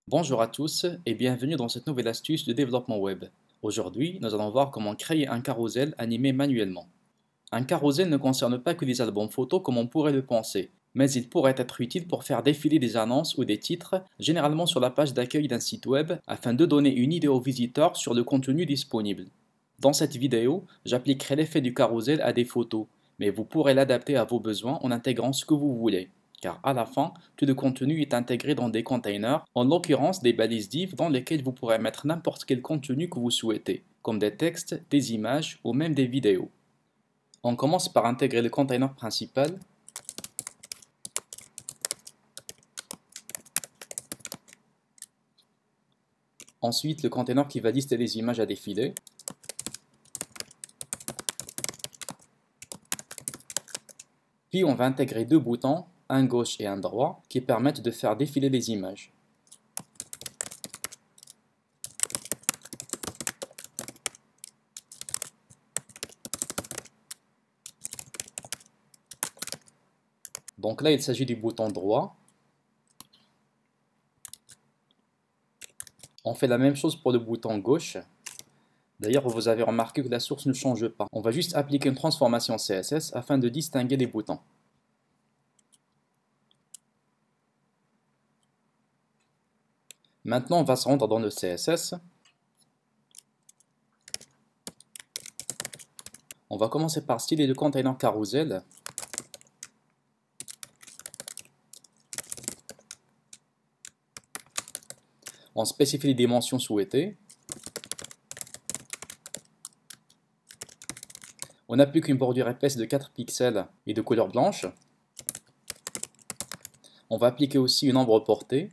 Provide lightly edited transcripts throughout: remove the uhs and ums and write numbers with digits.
Bonjour à tous et bienvenue dans cette nouvelle astuce de développement web. Aujourd'hui, nous allons voir comment créer un carrousel animé manuellement. Un carrousel ne concerne pas que les albums photos comme on pourrait le penser, mais il pourrait être utile pour faire défiler des annonces ou des titres, généralement sur la page d'accueil d'un site web, afin de donner une idée aux visiteurs sur le contenu disponible. Dans cette vidéo, j'appliquerai l'effet du carrousel à des photos, mais vous pourrez l'adapter à vos besoins en intégrant ce que vous voulez, car à la fin, tout le contenu est intégré dans des containers, en l'occurrence des balises div dans lesquelles vous pourrez mettre n'importe quel contenu que vous souhaitez, comme des textes, des images ou même des vidéos. On commence par intégrer le container principal. Ensuite, le container qui va lister les images à défiler. Puis on va intégrer deux boutons, un gauche et un droit, qui permettent de faire défiler les images. Donc là, il s'agit du bouton droit. On fait la même chose pour le bouton gauche. D'ailleurs, vous avez remarqué que la source ne change pas. On va juste appliquer une transformation CSS afin de distinguer les boutons. Maintenant, on va se rendre dans le CSS. On va commencer par styler le container carousel. On spécifie les dimensions souhaitées. On applique une bordure épaisse de 4 pixels et de couleur blanche. On va appliquer aussi une ombre portée.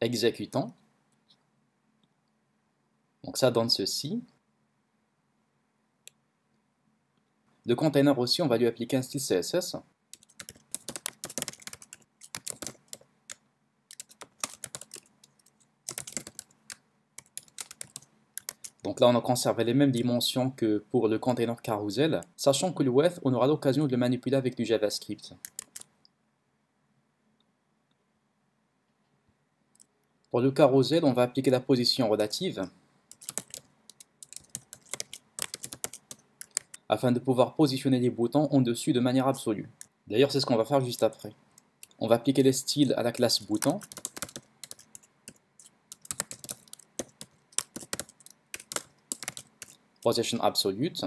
Exécutant. Donc ça donne ceci. Le container aussi, on va lui appliquer un style CSS. Donc là, on a conservé les mêmes dimensions que pour le container carousel, sachant que le web, on aura l'occasion de le manipuler avec du JavaScript. Pour le carousel, on va appliquer la position relative afin de pouvoir positionner les boutons en dessus de manière absolue. D'ailleurs, c'est ce qu'on va faire juste après. On va appliquer les styles à la classe bouton. Position absolute.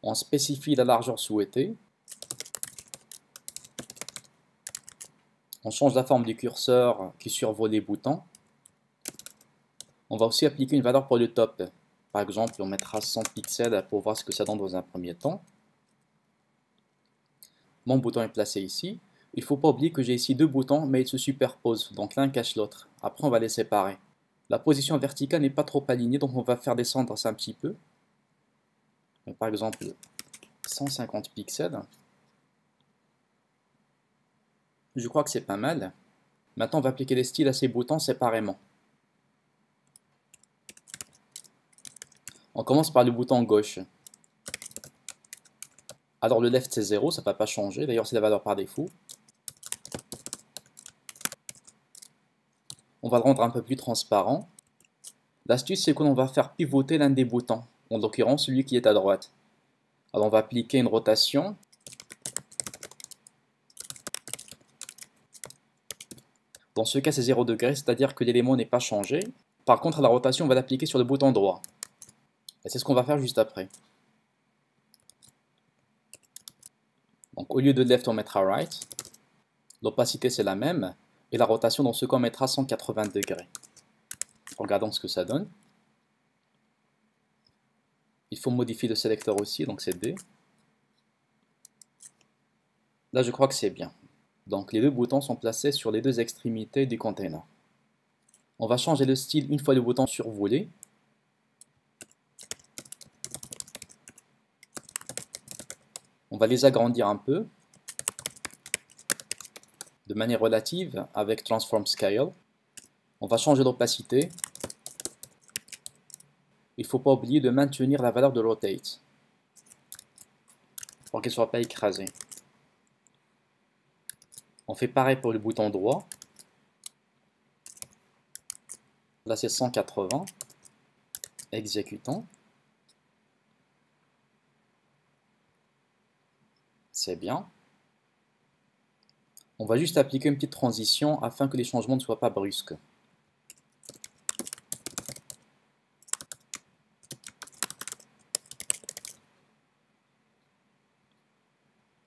On spécifie la largeur souhaitée. On change la forme du curseur qui survole les boutons. On va aussi appliquer une valeur pour le top. Par exemple, on mettra 100 pixels pour voir ce que ça donne dans un premier temps. Mon bouton est placé ici. Il ne faut pas oublier que j'ai ici deux boutons, mais ils se superposent, donc l'un cache l'autre. Après, on va les séparer. La position verticale n'est pas trop alignée, donc on va faire descendre ça un petit peu. Par exemple, 150 pixels. Je crois que c'est pas mal. Maintenant, on va appliquer les styles à ces boutons séparément. On commence par le bouton gauche. Alors le left c'est 0, ça ne va pas changer, d'ailleurs c'est la valeur par défaut. On va le rendre un peu plus transparent. L'astuce c'est que l'on va faire pivoter l'un des boutons, en l'occurrence celui qui est à droite. Alors on va appliquer une rotation. Dans ce cas c'est 0 degré, c'est-à-dire que l'élément n'est pas changé. Par contre la rotation on va l'appliquer sur le bouton droit. Et c'est ce qu'on va faire juste après. Donc au lieu de left on mettra right. L'opacité c'est la même. Et la rotation dans ce cas on mettra 180 degrés. Regardons ce que ça donne. Il faut modifier le sélecteur aussi, donc c'est D. Là je crois que c'est bien. Donc les deux boutons sont placés sur les deux extrémités du container. On va changer le style une fois le bouton survolé. On va les agrandir un peu de manière relative avec Transform Scale. On va changer l'opacité. il ne faut pas oublier de maintenir la valeur de rotate pour qu'elle ne soit pas écrasée. On fait pareil pour le bouton droit. Là c'est 180. Exécutons. C'est bien. On va juste appliquer une petite transition afin que les changements ne soient pas brusques.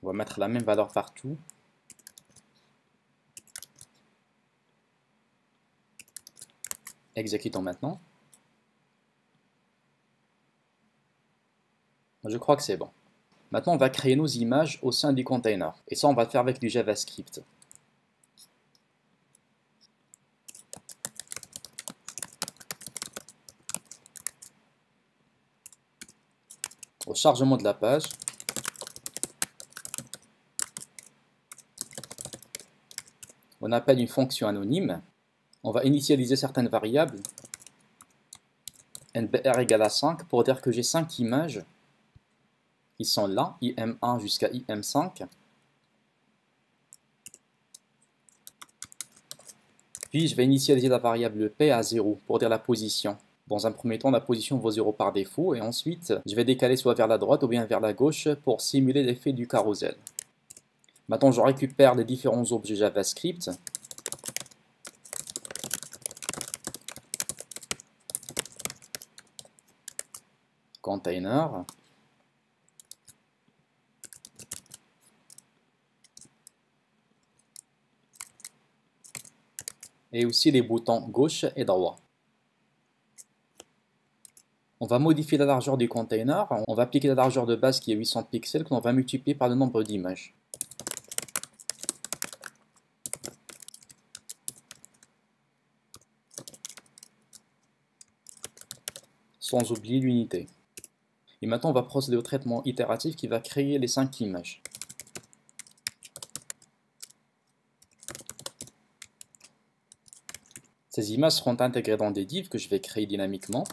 On va mettre la même valeur partout. Exécutons maintenant. Je crois que c'est bon. Maintenant, on va créer nos images au sein du container. Et ça, on va le faire avec du JavaScript. Au chargement de la page, on appelle une fonction anonyme. On va initialiser certaines variables. NBR égale à 5 pour dire que j'ai 5 images. Ils sont là, IM1 jusqu'à IM5. Puis je vais initialiser la variable P à 0 pour dire la position. Dans un premier temps, la position vaut 0 par défaut, et ensuite, je vais décaler soit vers la droite ou bien vers la gauche pour simuler l'effet du carrousel. Maintenant, je récupère les différents objets JavaScript. Container. Et aussi les boutons gauche et droit. On va modifier la largeur du container. On va appliquer la largeur de base qui est 800 pixels que l'on va multiplier par le nombre d'images. Sans oublier l'unité. Et maintenant, on va procéder au traitement itératif qui va créer les 5 images. Ces images seront intégrées dans des divs que je vais créer dynamiquement.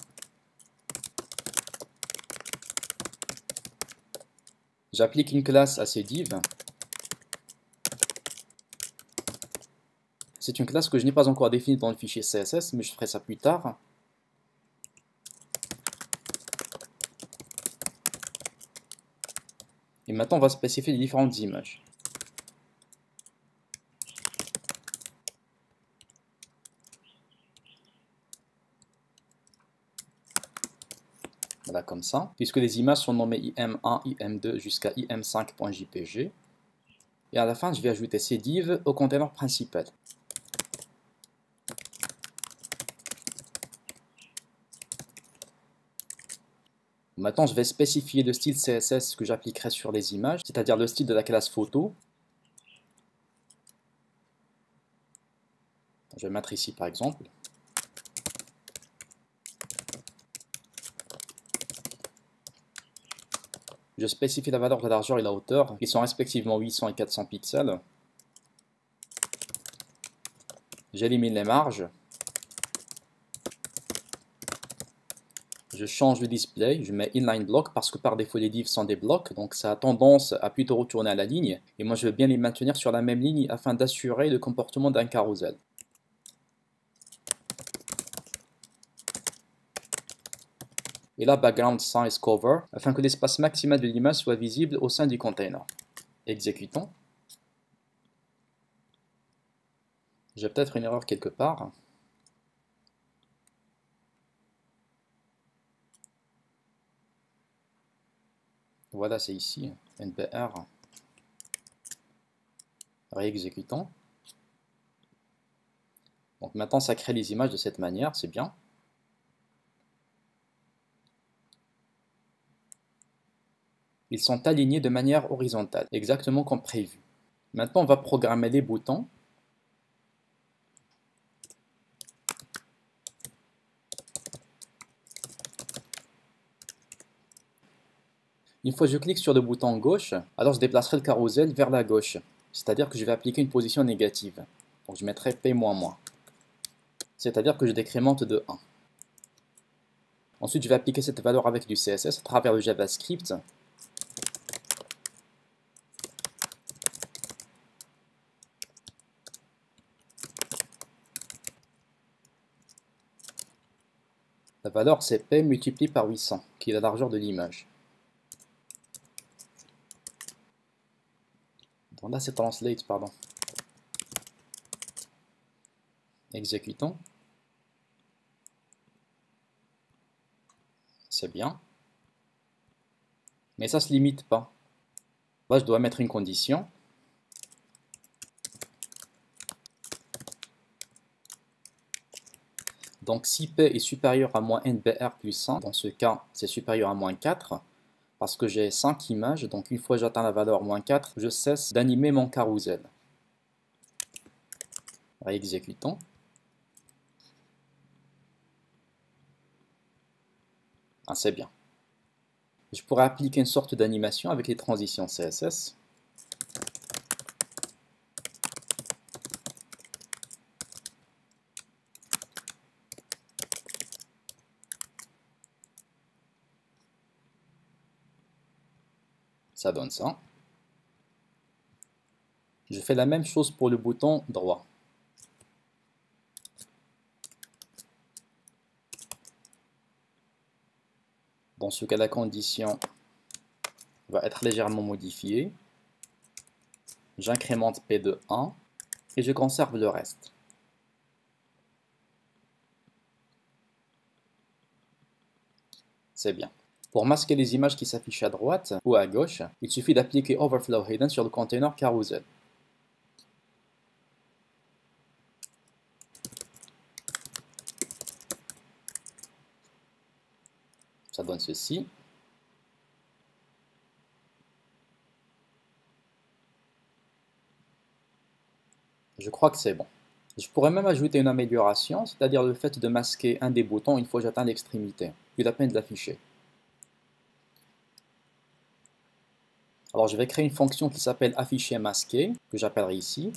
J'applique une classe à ces divs. C'est une classe que je n'ai pas encore définie dans le fichier CSS, mais je ferai ça plus tard. Et maintenant, on va spécifier les différentes images. Voilà, comme ça. Puisque les images sont nommées IM1, IM2 jusqu'à IM5.jpg. Et à la fin, je vais ajouter ces divs au container principal. Maintenant, je vais spécifier le style CSS que j'appliquerai sur les images, c'est-à-dire le style de la classe photo. Je vais mettre ici par exemple. Je spécifie la valeur de la largeur et la hauteur, qui sont respectivement 800 et 400 pixels. J'élimine les marges. Je change le display, je mets inline block parce que par défaut les divs sont des blocs, donc ça a tendance à plutôt retourner à la ligne. Et moi je veux bien les maintenir sur la même ligne afin d'assurer le comportement d'un carrousel. Et là, background size cover, afin que l'espace maximal de l'image soit visible au sein du container. Exécutons. J'ai peut-être une erreur quelque part. Voilà, c'est ici, NBR. Réexécutons. Donc maintenant, ça crée les images de cette manière, c'est bien. Ils sont alignés de manière horizontale, exactement comme prévu. Maintenant, on va programmer les boutons. Une fois que je clique sur le bouton gauche, alors je déplacerai le carrousel vers la gauche. C'est-à-dire que je vais appliquer une position négative. Donc je mettrai P-. C'est-à-dire que je décrémente de 1. Ensuite, je vais appliquer cette valeur avec du CSS à travers le JavaScript. La valeur, c'est P multiplié par 800, qui est la largeur de l'image. Donc là, c'est translate, pardon. Exécutons. C'est bien. Mais ça ne se limite pas. Là, je dois mettre une condition. Donc, si P est supérieur à moins NBR plus 100, dans ce cas, c'est supérieur à moins 4, parce que j'ai 5 images, donc une fois que j'atteins la valeur moins 4, je cesse d'animer mon carrousel. Réexécutons. Ah, c'est bien. Je pourrais appliquer une sorte d'animation avec les transitions CSS. Ça donne ça. Je fais la même chose pour le bouton droit. Dans ce cas, la condition va être légèrement modifiée. J'incrémente P de 1 et je conserve le reste. C'est bien. Pour masquer les images qui s'affichent à droite ou à gauche, il suffit d'appliquer Overflow Hidden sur le container Carousel. Ça donne ceci. Je crois que c'est bon. Je pourrais même ajouter une amélioration, c'est-à-dire le fait de masquer un des boutons une fois que j'atteins l'extrémité, plus la peine de l'afficher. Alors je vais créer une fonction qui s'appelle afficher masqué, que j'appellerai ici.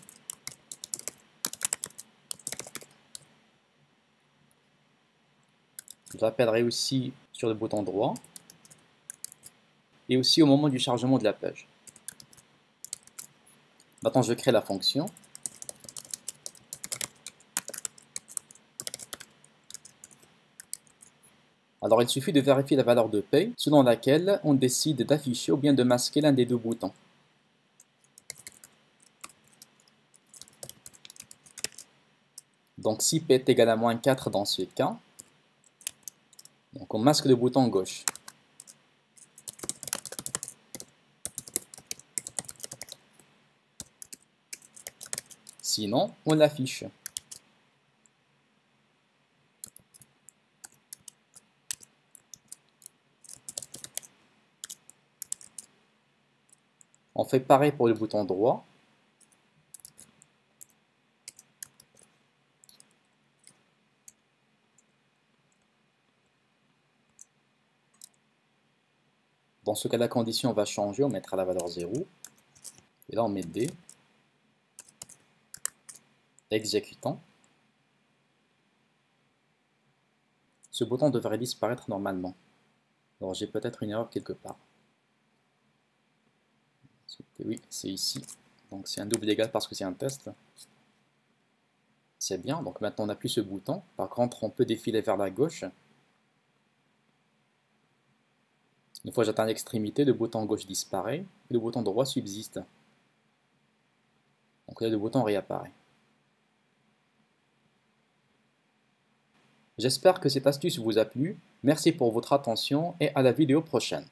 Je l'appellerai aussi sur le bouton droit et aussi au moment du chargement de la page. Maintenant je crée la fonction. Alors il suffit de vérifier la valeur de P selon laquelle on décide d'afficher ou bien de masquer l'un des deux boutons. Donc si P est égal à moins 4 dans ce cas, donc on masque le bouton gauche. Sinon, on l'affiche. On fait pareil pour le bouton droit. Dans ce cas, la condition va changer, on mettra la valeur 0. Et là, on met D. Exécutant. Ce bouton devrait disparaître normalement. Alors, j'ai peut-être une erreur quelque part. Oui, c'est ici. Donc, c'est un double égal parce que c'est un test. C'est bien. Donc, maintenant, on n'a plus ce bouton. Par contre, on peut défiler vers la gauche. Une fois que j'atteins l'extrémité, le bouton gauche disparaît et le bouton droit subsiste. Donc là, le bouton réapparaît. J'espère que cette astuce vous a plu. Merci pour votre attention et à la vidéo prochaine.